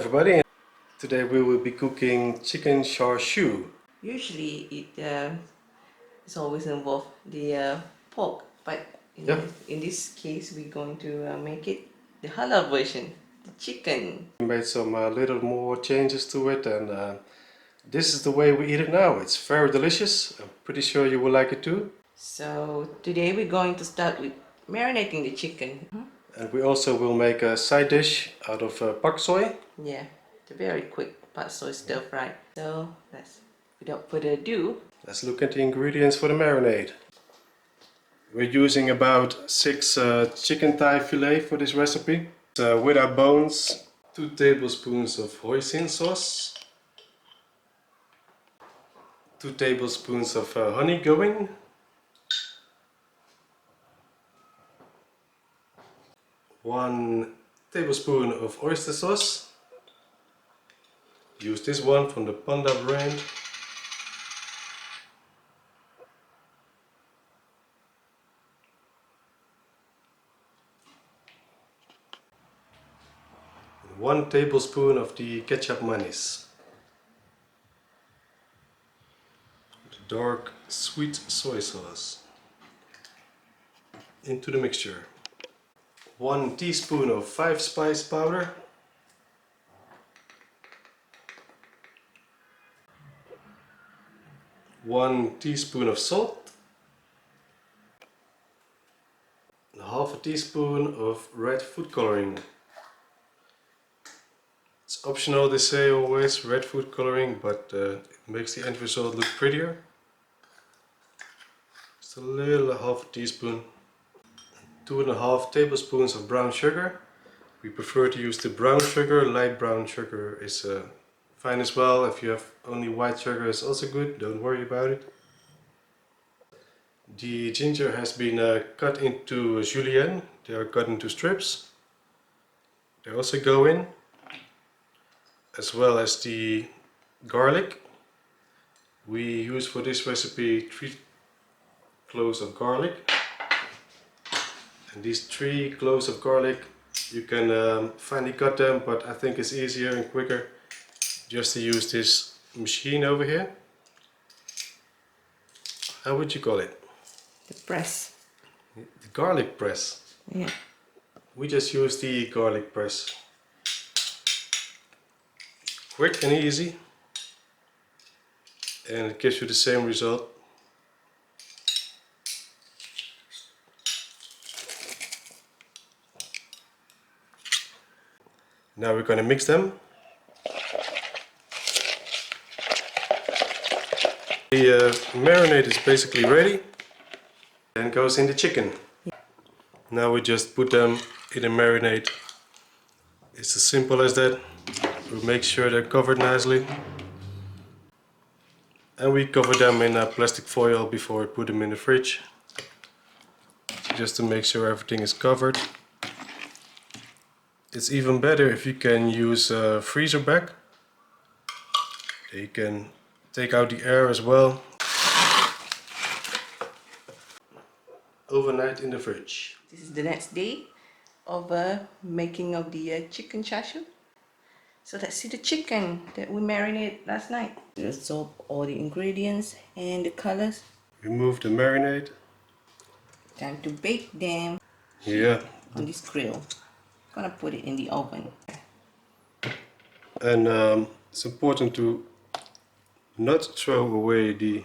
everybody, today we will be cooking chicken char siu. Usually it's always involved the pork, but in this case we're going to make it the halal version, the chicken. We made some little more changes to it, and this is the way we eat it now. It's very delicious. I'm pretty sure you will like it too. So today we're going to start with marinating the chicken. And we also will make a side dish out of pak soy. Yeah, the very quick pak soy stir fry. So without further ado, Let's look at the ingredients for the marinade. We're using about 6 chicken thigh fillet for this recipe. Without bones, 2 tablespoons of hoisin sauce, 2 tablespoons of honey going, 1 tablespoon of oyster sauce. Use this one from the Panda brand. And 1 tablespoon of the ketchup mayonnaise. The dark sweet soy sauce. Into the mixture. 1 teaspoon of 5-spice powder. 1 teaspoon of salt. And half a teaspoon of red food coloring. It's optional, they say always, red food coloring, but it makes the end result look prettier. Just a little, half a teaspoon. 2.5 tablespoons of brown sugar. We prefer to use the brown sugar. Light brown sugar is fine as well. If you have only white sugar, it's also good, don't worry about it. The ginger has been cut into julienne. They are cut into strips. They also go in, as well as the garlic. We use for this recipe 3 cloves of garlic. And these 3 cloves of garlic, you can finely cut them, but I think it's easier and quicker just to use this machine over here. How would you call it? the press. The garlic press. Yeah. We just use the garlic press. Quick and easy. And it gives you the same result. Now we're going to mix them. The marinade is basically ready and goes in the chicken. Now we just put them in a marinade. It's as simple as that. We make sure they're covered nicely. And we cover them in plastic foil before we put them in the fridge. Just to make sure everything is covered. It's even better if you can use a freezer bag. You can take out the air as well. Overnight in the fridge. This is the next day of making of the chicken char siu. So let's see the chicken that we marinated last night. Absorb all the ingredients and the colors. Remove the marinade. Time to bake them. Yeah. On this grill. Gonna put it in the oven. And it's important to not throw away the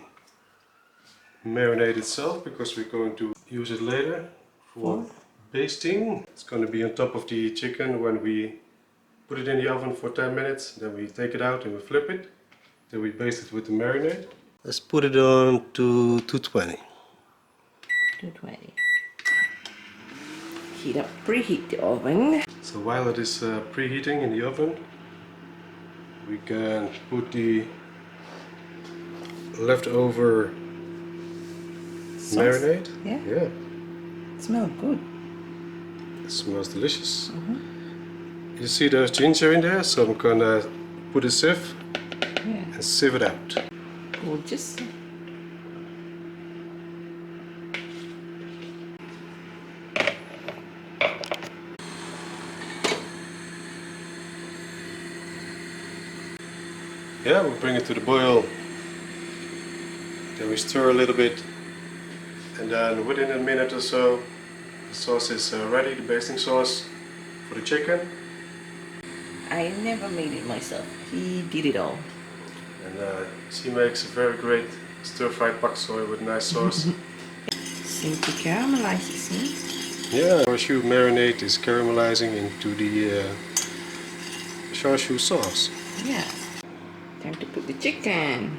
marinade itself, because we're going to use it later for basting. It's going to be on top of the chicken when we put it in the oven for 10 minutes. Then we take it out and we flip it. Then we baste it with the marinade. Let's put it on to 220. 220. Preheat the oven. So while it is preheating in the oven, we can put the leftover Sauce. marinade. Yeah. It smells good. It smells delicious. You see there's ginger in there, so I'm gonna put a sieve and sieve it out. Gorgeous. Yeah, we bring it to the boil. Then we stir a little bit, and then within a minute or so, the sauce is ready, the basting sauce for the chicken. I never made it myself. He did it all. And she makes a very great stir-fried pak soy with nice sauce. Seems to caramelize, it seems. Yeah, char-siu marinade is caramelizing into the char-siu sauce. Yeah. Time to put the chicken.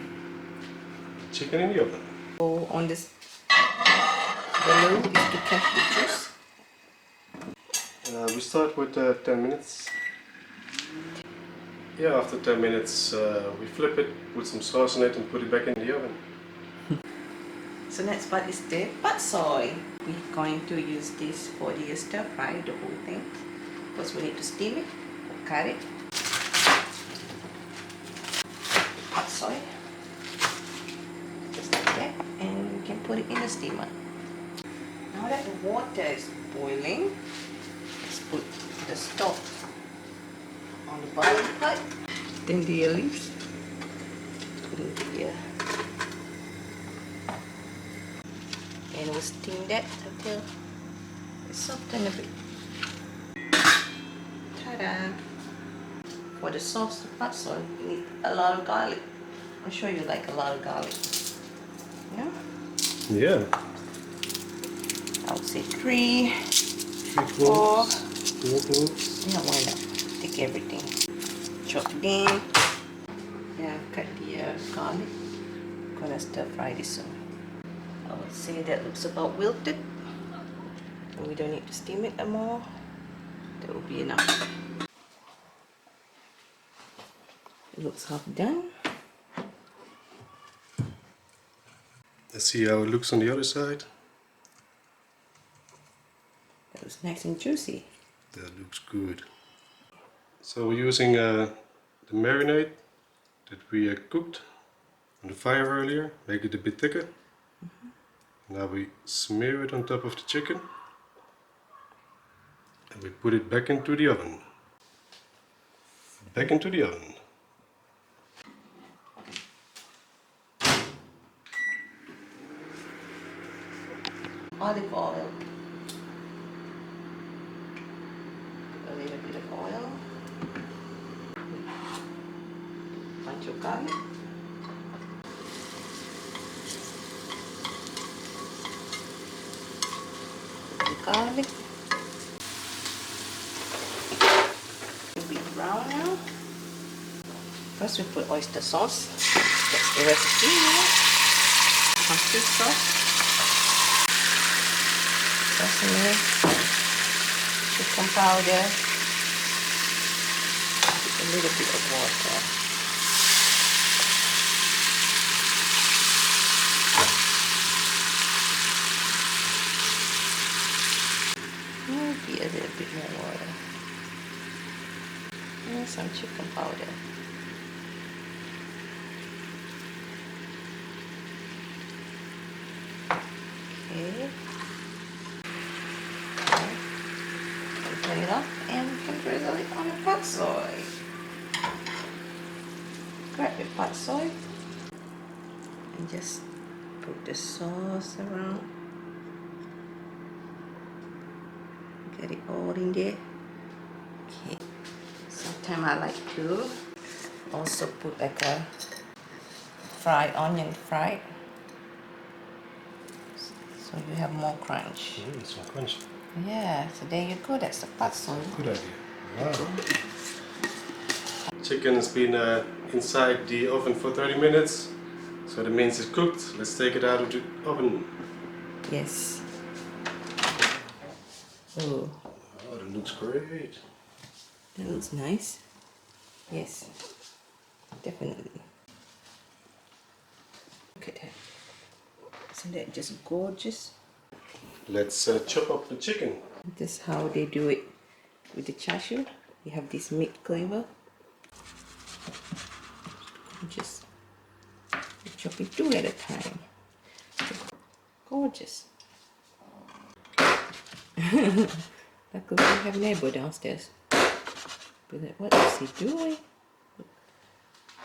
Chicken in the oven. So on this below is to catch the juice. We start with 10 minutes. Yeah, after 10 minutes we flip it, put some sauce in it and put it back in the oven. So next part is the pak soy. We're going to use this for the stir fry, the whole thing. First we need to steam it or cut it. Pak soy. Just like that. And we can put it in the steamer. Now that the water is boiling, let's put the stock on the bottom part. Then the leaves. Put it here. And we'll steam that until it's softened a bit. Ta-da! For the sauce, the pak soy, you need a lot of garlic. I'm sure you like a lot of garlic. Yeah? Yeah. I would say 3, 4. 4 cloves. Yeah, why not? Take everything. Chop again. Yeah, cut the garlic. Gonna stir fry this soon. I would say that looks about wilted. And we don't need to steam it anymore. That will be enough. It looks half done. Let's see how it looks on the other side. That looks nice and juicy. That looks good. So we're using the marinade that we cooked on the fire earlier, make it a bit thicker. Now we smear it on top of the chicken and we put it back into the oven. Back into the oven. Olive oil. A little bit of oil. Bunch of garlic. Garlic. A bit brown now. First we put oyster sauce. That's the recipe here. Mustard sauce. Sesame. Chicken powder. Just a little bit of water. Maybe a little bit more water. And some chicken powder. Okay. Turn it off and we can drizzle it on the pak soy. Grab the pak soy and just put the sauce around. Get it all in there. Okay. Sometimes I like to also put like a fried onion fried, so you have more crunch. It's so crunchy. Yeah, so there you go. That's the pak soy. Good idea. Wow. Chicken has been inside the oven for 30 minutes, so that means it's cooked. Let's take it out of the oven. Yes. Oh, Oh, that looks great. that looks nice. Yes, definitely. Look at that. Isn't that just gorgeous? Let's chop up the chicken. This is how they do it with the char-siu. You have this meat cleaver. Just you chop it 2 at a time. Gorgeous. Luckily we have a neighbor downstairs. Be like, what is he doing?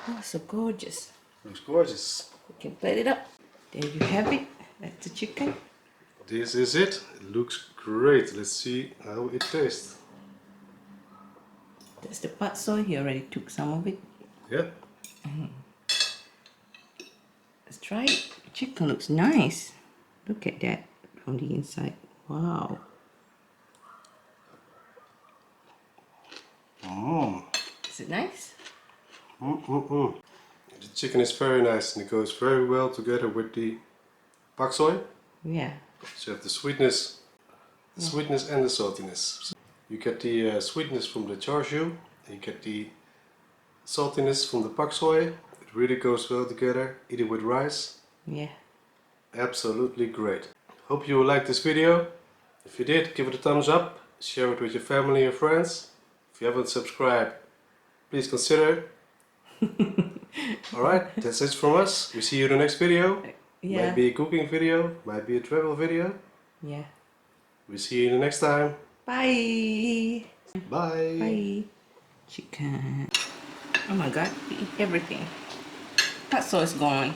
Oh, so gorgeous. Looks gorgeous. You can plate it up. There you have it. That's the chicken. This is it. It looks great. Let's see how it tastes. That's the pat soy. He already took some of it. Yeah. Let's try it. The chicken looks nice. Look at that from the inside. Wow. Mmm. Is it nice? The chicken is very nice and it goes very well together with the pak soy. Yeah. So you have the sweetness and the saltiness. You get the sweetness from the char siu, and you get the saltiness from the pak soy. It really goes well together. Eat it with rice. Yeah. Absolutely great. Hope you liked this video. If you did, give it a thumbs up. Share it with your family and friends. If you haven't subscribed, please consider. Alright, that's it from us. We see you in the next video. Yeah. Might be a cooking video, might be a travel video. Yeah. We see you the next time. Bye. Bye. Bye. Chicken. Oh my god, we eat everything. That sauce gone.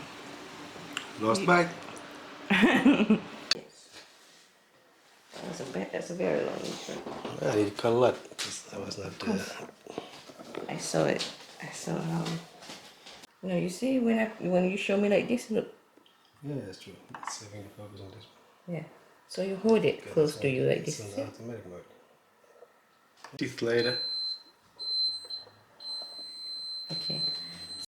Last bite. Yes. That's a very long intro. I need to cut a lot because I was not I saw it. I saw no, you see when you show me like this, look. Yeah, that's true. It's saving the focus on this. Yeah. So you hold it close to you like It's this. on the automatic mode. Teeth later. Okay.